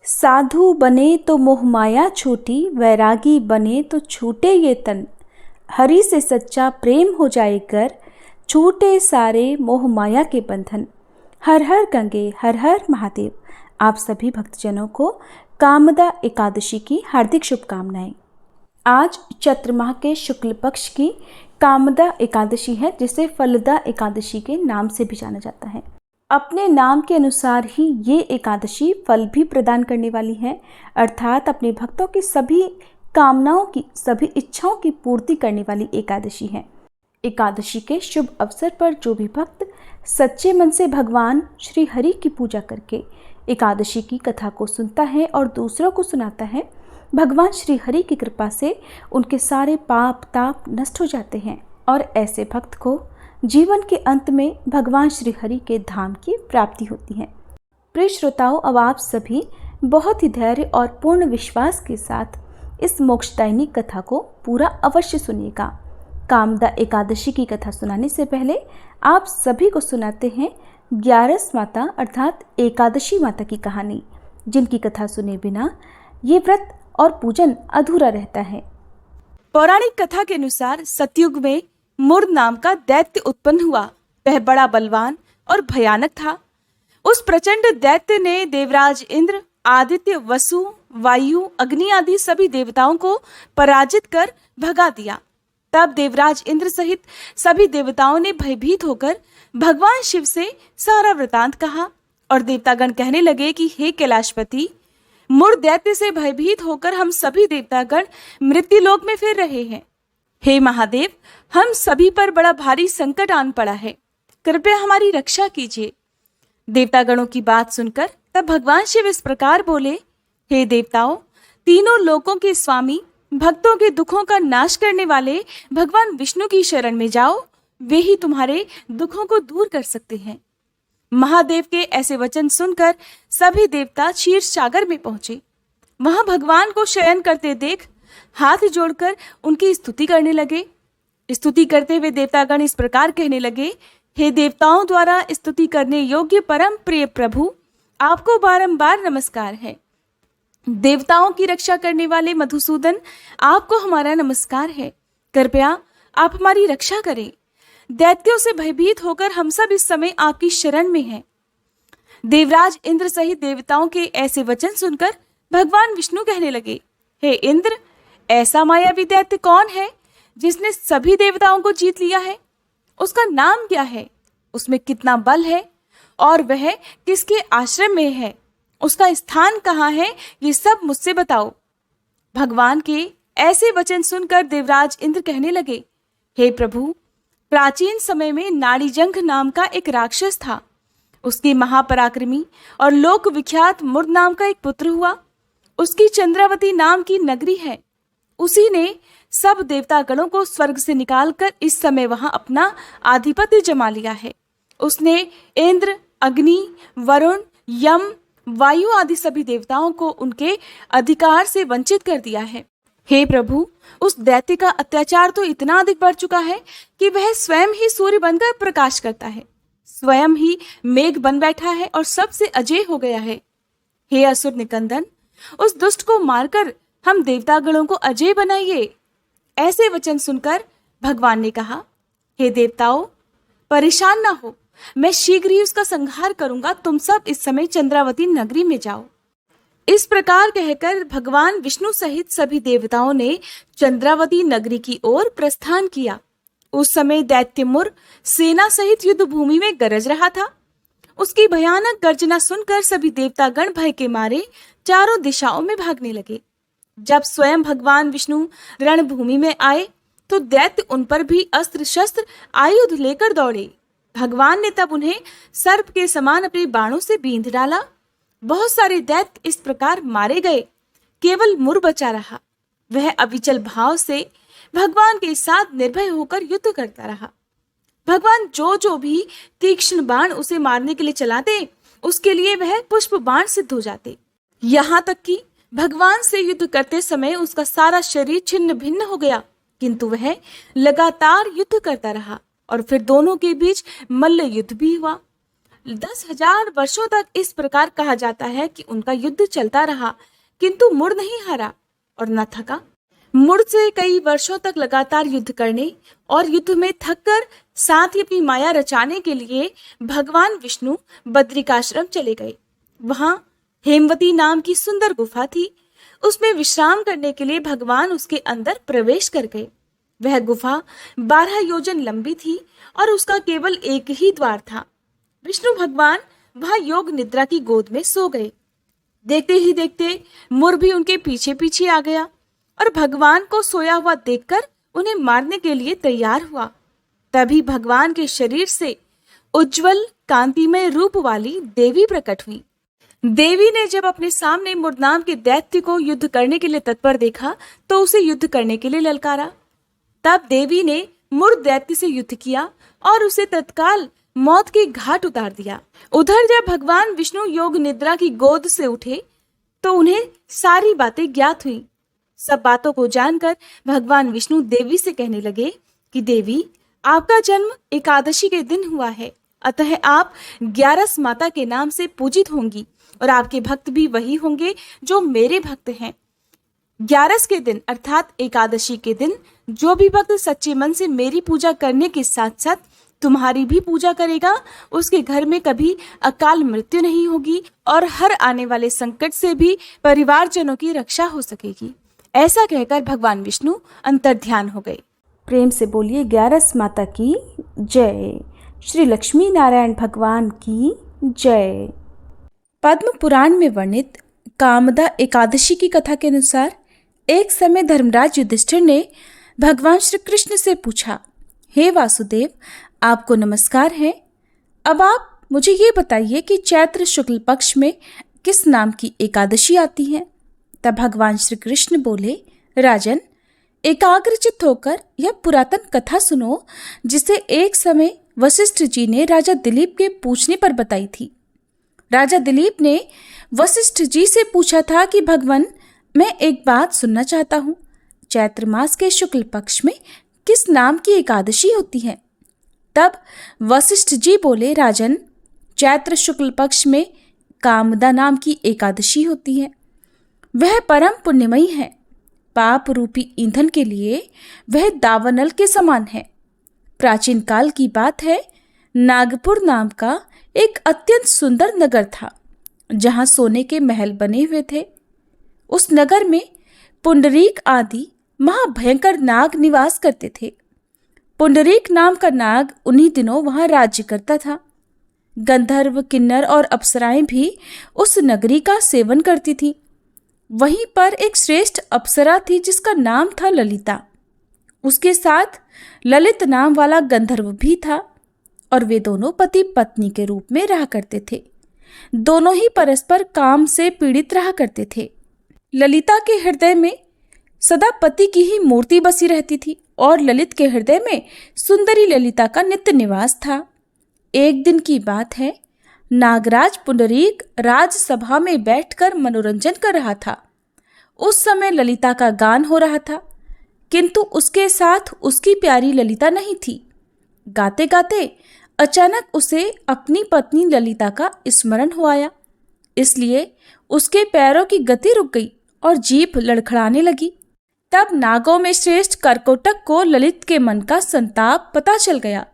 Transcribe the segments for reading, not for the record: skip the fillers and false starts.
साधु बने तो मोह माया छूटी, वैरागी बने तो छूटे ये तन। हरि से सच्चा प्रेम हो जाए कर, छूटे सारे मोह माया के बंधन। हर हर गंगे, हर हर महादेव। आप सभी भक्तजनों को कामदा एकादशी की हार्दिक शुभकामनाएं। आज चैत्र माह के शुक्ल पक्ष की कामदा एकादशी है, जिसे फलदा एकादशी के नाम से भी जाना जाता है। अपने नाम के अनुसार ही ये एकादशी फल भी प्रदान करने वाली है, अर्थात अपने भक्तों की सभी कामनाओं की, सभी इच्छाओं की पूर्ति करने वाली एकादशी है। एकादशी के शुभ अवसर पर जो भी भक्त सच्चे मन से भगवान श्री हरि की पूजा करके एकादशी की कथा को सुनता है और दूसरों को सुनाता है, भगवान श्री हरि की कृपा से उनके सारे पाप ताप नष्ट हो जाते हैं और ऐसे भक्त को जीवन के अंत में भगवान श्री हरि के धाम की प्राप्ति होती है। प्रिय श्रोताओं, अब आप सभी बहुत ही धैर्य और पूर्ण विश्वास के साथ इस मोक्षदायिनी कथा को पूरा अवश्य सुनिएगा। कामदा एकादशी की कथा सुनाने से पहले आप सभी को सुनाते हैं 11 माता अर्थात एकादशी माता की कहानी, जिनकी कथा सुने बिना ये व्रत और पूजन अधूरा रहता है। पौराणिक कथा के अनुसार सतयुग में मुर नाम का दैत्य उत्पन्न हुआ। वह बड़ा बलवान और भयानक था। उस प्रचंड दैत्य ने देवराज इंद्र, आदित्य, वसु, वायु, अग्नि आदि सभी देवताओं को पराजित कर भगा दिया। तब देवराज इंद्र सहित सभी देवताओं ने भयभीत होकर भगवान शिव से सारा वृतांत कहा और देवतागण कहने लगे कि हे कैलाशपति, मुर दैत्य से भयभीत होकर हम सभी देवतागण मृत्युलोक में फिर रहे हैं। हे महादेव, हम सभी पर बड़ा भारी संकट आन पड़ा है, कृपया हमारी रक्षा कीजिए। देवतागणों की बात सुनकर तब भगवान शिव इस प्रकार बोले, हे देवताओं, तीनों लोकों के स्वामी, भक्तों के दुखों का नाश करने वाले भगवान विष्णु की शरण में जाओ, वे ही तुम्हारे दुखों को दूर कर सकते हैं। महादेव के ऐसे वचन सुनकर सभी देवता क्षीर सागर में पहुंचे। वहां भगवान को शयन करते देख हाथ जोड़कर उनकी स्तुति करने लगे। स्तुति करते हुए देवतागण इस प्रकार कहने लगे, हे देवताओं द्वारा स्तुति करने योग्य परम प्रिय प्रभु, आपको बारंबार नमस्कार है। देवताओं की रक्षा करने वाले मधुसूदन, आपको हमारा नमस्कार है। कृपया आप हमारी रक्षा करें। दैत्यों से भयभीत होकर हम सब इस समय आपकी शरण में हैं। देवराज इंद्र सहित देवताओं के ऐसे वचन सुनकर भगवान विष्णु कहने लगे, हे इंद्र, ऐसा मायावी दैत्य कौन है जिसने सभी देवताओं को जीत लिया है? उसका नाम क्या है? उसमें कितना बल है और वह किसके आश्रम में है? उसका स्थान कहाँ है? ये सब मुझसे बताओ। भगवान के ऐसे वचन सुनकर देवराज इंद्र कहने लगे, हे प्रभु, प्राचीन समय में नाड़ीजंघ नाम का एक राक्षस था। उसकी महापराक्रमी और लोक विख्यात मुर नाम का एक पुत्र हुआ। उसकी चंद्रावती नाम की नगरी है। उसी ने सब देवतागणों को स्वर्ग से निकालकर इस समय वहां अपना आधिपत्य जमा लिया है। उसने इंद्र, अग्नि, वरुण, यम, वायु आदि सभी देवताओं को उनके अधिकार से वंचित कर दिया है। हे प्रभु, उस दैत्य का अत्याचार तो इतना अधिक बढ़ चुका है कि वह स्वयं ही सूर्य बनकर प्रकाश करता है, स्वयं ही मेघ बन बैठा है और सबसे अजेय हो गया है। हे असुर निकंदन, उस दुष्ट को मारकर हम देवतागणों को अजेय बनाइए। ऐसे वचन सुनकर भगवान ने कहा, हे देवताओं, परेशान ना हो, मैं शीघ्र ही उसका संहार करूंगा। तुम सब इस समय चंद्रावती नगरी में जाओ। इस प्रकार कहकर भगवान विष्णु सहित सभी देवताओं ने चंद्रावती नगरी की ओर प्रस्थान किया। उस समय दैत्य मुर सेना सहित युद्ध भूमि में गरज रहा था। उसकी भयानक गर्जना सुनकर सभी देवतागण भय के मारे चारों दिशाओं में भागने लगे। जब स्वयं भगवान विष्णु रणभूमि में आए तो दैत्य उन पर भी अस्त्र शस्त्र आयुध लेकर दौड़े। भगवान ने तब उन्हें सर्प के समान अपने बाणों से बींध डाला। बहुत सारे दैत्य इस प्रकार मारे गए, केवल मुर बचा रहा। वह अविचल भाव से भगवान के साथ निर्भय होकर युद्ध करता रहा। भगवान जो भी तीक्ष्ण बाण उसे मारने के लिए चलाते, उसके लिए वह पुष्प बाण सिद्ध हो जाते। यहाँ तक कि भगवान से युद्ध करते समय उसका सारा शरीर छिन्न भिन्न हो गया, किंतु वह लगातार युद्ध करता रहा और फिर दोनों के बीच मल्ल युद्ध भी हुआ। 10,000 वर्षों तक इस प्रकार कहा जाता है कि उनका युद्ध चलता रहा, किंतु मुड़ नहीं हारा और न थका। मुड़ से कई वर्षों तक लगातार युद्ध करने और युद्ध में थककर साथ ही अपनी माया रचाने के लिए भगवान विष्णु बद्रिकाश्रम चले गए। वहां हेमवती नाम की सुंदर गुफा थी। उसमें विश्राम करने के लिए भगवान उसके अंदर प्रवेश कर गए। वह गुफा 12 योजन लंबी थी और उसका केवल एक ही द्वार था। विष्णु भगवान वहां योग निद्रा की गोद में सो गए। देखते ही देखते मुर भी उनके पीछे पीछे आ गया और भगवान को सोया हुआ देखकर उन्हें मारने के लिए तैयार हुआ। तभी भगवान के शरीर से उज्जवल कांतिमय रूप वाली देवी प्रकट हुई। देवी ने जब अपने सामने मुर नाम के दैत्य को युद्ध करने के लिए तत्पर देखा तो उसे युद्ध करने के लिए ललकारा। तब देवी ने मुर दैत्य से युद्ध किया और उसे तत्काल मौत के घाट उतार दिया। उधर जब भगवान विष्णु योग निद्रा की गोद से उठे तो उन्हें सारी बातें ज्ञात हुई। सब बातों को जानकर भगवान विष्णु देवी से कहने लगे कि देवी, आपका जन्म एकादशी के दिन हुआ है, अतः आप 11 माता के नाम से पूजित होंगी और आपके भक्त भी वही होंगे जो मेरे भक्त हैं। 11 के दिन अर्थात एकादशी के दिन जो भी भक्त सच्चे मन से मेरी पूजा करने के साथ साथ तुम्हारी भी पूजा करेगा, उसके घर में कभी अकाल मृत्यु नहीं होगी और हर आने वाले संकट से भी परिवारजनों की रक्षा हो सकेगी। ऐसा कहकर भगवान विष्णु अंतर्ध्यान हो गए। प्रेम से बोलिए 11 माता की जय। श्री लक्ष्मी नारायण भगवान की जय। पद्म पुराण में वर्णित कामदा एकादशी की कथा के अनुसार एक समय धर्मराज युधिष्ठिर ने भगवान श्री कृष्ण से पूछा, हे वासुदेव, आपको नमस्कार है। अब आप मुझे ये बताइए कि चैत्र शुक्ल पक्ष में किस नाम की एकादशी आती है। तब भगवान श्री कृष्ण बोले, राजन, एकाग्रचित्त होकर यह पुरातन कथा सुनो, जिसे एक समय वशिष्ठ जी ने राजा दिलीप के पूछने पर बताई थी। राजा दिलीप ने वशिष्ठ जी से पूछा था कि भगवान, मैं एक बात सुनना चाहता हूँ, चैत्र मास के शुक्ल पक्ष में किस नाम की एकादशी होती है। तब वशिष्ठ जी बोले, राजन, चैत्र शुक्ल पक्ष में कामदा नाम की एकादशी होती है। वह परम पुण्यमयी है। पाप रूपी ईंधन के लिए वह दावानल के समान है। प्राचीन काल की बात है, नागपुर नाम का एक अत्यंत सुंदर नगर था, जहां सोने के महल बने हुए थे। उस नगर में पुंडरीक आदि महाभयंकर नाग निवास करते थे। पुंडरीक नाम का नाग उन्हीं दिनों वहां राज्य करता था। गंधर्व, किन्नर और अप्सराएं भी उस नगरी का सेवन करती थीं। वहीं पर एक श्रेष्ठ अप्सरा थी जिसका नाम था ललिता। उसके साथ ललित नाम वाला गंधर्व भी था और वे दोनों पति पत्नी के रूप में रहा करते थे। दोनों ही परस्पर काम से पीड़ित रहा करते थे। ललिता के हृदय में सदा पति की ही मूर्ति बसी रहती थी और ललित के हृदय में सुंदरी ललिता का नित्य निवास था। एक दिन की बात है, नागराज पुंडरीक राजसभा में बैठकर मनोरंजन कर रहा था। उस समय ललिता का गान हो रहा था, किंतु उसके साथ उसकी प्यारी ललिता नहीं थी। गाते गाते अचानक उसे अपनी पत्नी ललिता का स्मरण हो आया, इसलिए उसके पैरों की गति रुक गई और जीभ लड़खड़ाने लगी। तब नागों में श्रेष्ठ करकोटक को ललित के मन का संताप पता चल गया,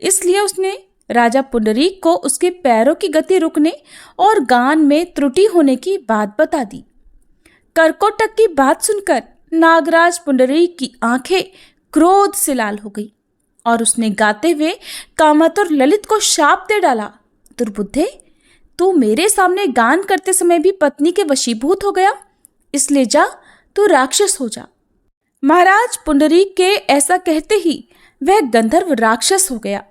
इसलिए उसने राजा पुंडरीक को उसके पैरों की गति रुकने और गान में त्रुटि होने की बात बता दी। करकोटक की बात सुनकर नागराज पुंडरीक की आंखें क्रोध से लाल हो गई और उसने गाते हुए कामातुर ललित को शाप दे डाला, दुर्बुद्धे, तू मेरे सामने गान करते समय भी पत्नी के वशीभूत हो गया, इसलिए जा, तू राक्षस हो जा। महाराज पुंडरीक के ऐसा कहते ही वह गंधर्व राक्षस हो गया।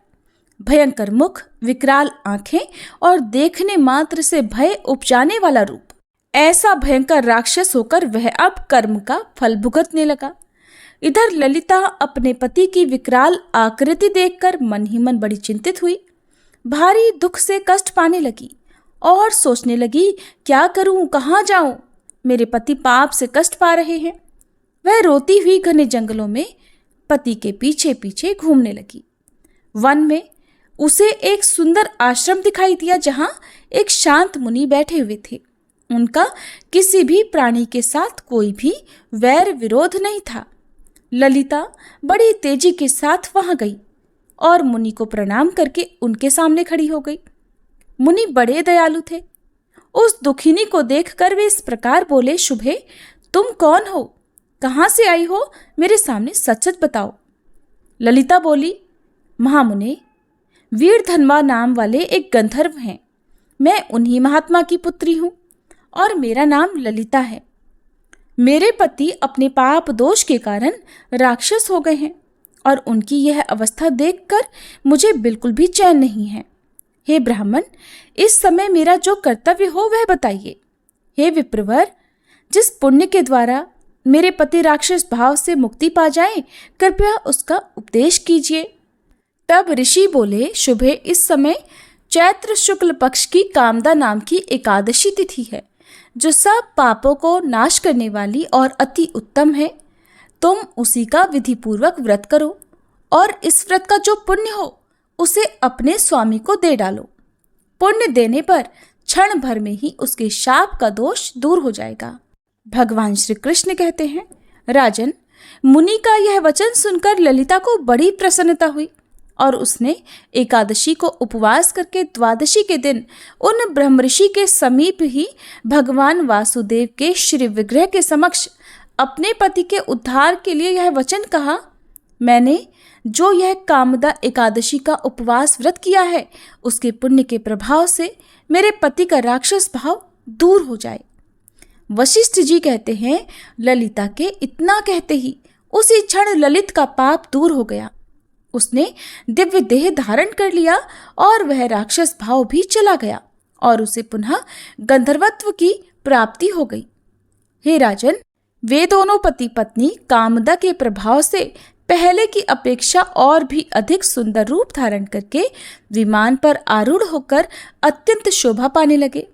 भयंकर मुख, विकराल आंखें और देखने मात्र से भय उपजाने वाला रूप, ऐसा भयंकर राक्षस होकर वह अब कर्म का फल भुगतने लगा। इधर ललिता अपने पति की विकराल आकृति देखकर मन ही मन बड़ी चिंतित हुई। भारी दुख से कष्ट पाने लगी और सोचने लगी, क्या करूं, कहाँ जाऊं, मेरे पति पाप से कष्ट पा रहे हैं। वह रोती हुई घने जंगलों में पति के पीछे पीछे घूमने लगी। वन में उसे एक सुंदर आश्रम दिखाई दिया जहां एक शांत मुनि बैठे हुए थे। उनका किसी भी प्राणी के साथ कोई भी वैर विरोध नहीं था। ललिता बड़ी तेजी के साथ वहां गई और मुनि को प्रणाम करके उनके सामने खड़ी हो गई। मुनि बड़े दयालु थे। उस दुखिनी को देखकर वे इस प्रकार बोले, शुभे, तुम कौन हो? कहाँ से आई हो? मेरे सामने सच सच बताओ। ललिता बोली, महामुने, वीरधन्वा नाम वाले एक गंधर्व हैं। मैं उन्हीं महात्मा की पुत्री हूं और मेरा नाम ललिता है। मेरे पति अपने पाप दोष के कारण राक्षस हो गए हैं और उनकी यह अवस्था देखकर मुझे बिल्कुल भी चैन नहीं है। हे ब्राह्मण, इस समय मेरा जो कर्तव्य हो वह बताइए। हे विप्रवर, जिस पुण्य के द्वारा मेरे पति राक्षस भाव से मुक्ति पा जाएं, कृपया उसका उपदेश कीजिए। तब ऋषि बोले, शुभे, इस समय चैत्र शुक्ल पक्ष की कामदा नाम की एकादशी तिथि है, जो सब पापों को नाश करने वाली और अति उत्तम है। तुम उसी का विधि पूर्वक व्रत करो और इस व्रत का जो पुण्य हो उसे अपने स्वामी को दे डालो। पुण्य देने पर क्षण भर में ही उसके शाप का दोष दूर हो जाएगा। भगवान श्री कृष्ण कहते हैं, राजन, मुनि का यह वचन सुनकर ललिता को बड़ी प्रसन्नता हुई और उसने एकादशी को उपवास करके द्वादशी के दिन उन ब्रह्मऋषि के समीप ही भगवान वासुदेव के श्री विग्रह के समक्ष अपने पति के उद्धार के लिए यह वचन कहा, मैंने जो यह कामदा एकादशी का उपवास व्रत किया है, उसके पुण्य के प्रभाव से मेरे पति का राक्षस भाव दूर हो जाए। वशिष्ठ जी कहते हैं, ललिता के इतना कहते ही उसी क्षण ललित का पाप दूर हो गया। उसने दिव्य देह धारण कर लिया और वह राक्षस भाव भी चला गया और उसे पुनः गंधर्वत्व की प्राप्ति हो गई। हे राजन, वे दोनों पति पत्नी कामदा के प्रभाव से पहले की अपेक्षा और भी अधिक सुंदर रूप धारण करके विमान पर आरूढ़ होकर अत्यंत शोभा पाने लगे।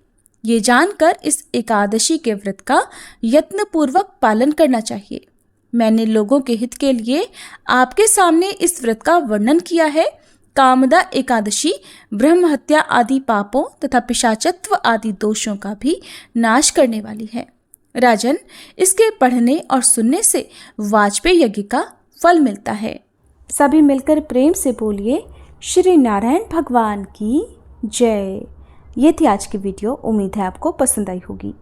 ये जानकर इस एकादशी के व्रत का यत्नपूर्वक पालन करना चाहिए। मैंने लोगों के हित के लिए आपके सामने इस व्रत का वर्णन किया है। कामदा एकादशी ब्रह्म हत्या आदि पापों तथा पिशाचत्व आदि दोषों का भी नाश करने वाली है। राजन, इसके पढ़ने और सुनने से वाजपेयी यज्ञ का फल मिलता है। सभी मिलकर प्रेम से बोलिए, श्री नारायण भगवान की जय। ये थी आज की वीडियो। उम्मीद है आपको पसंद आई होगी।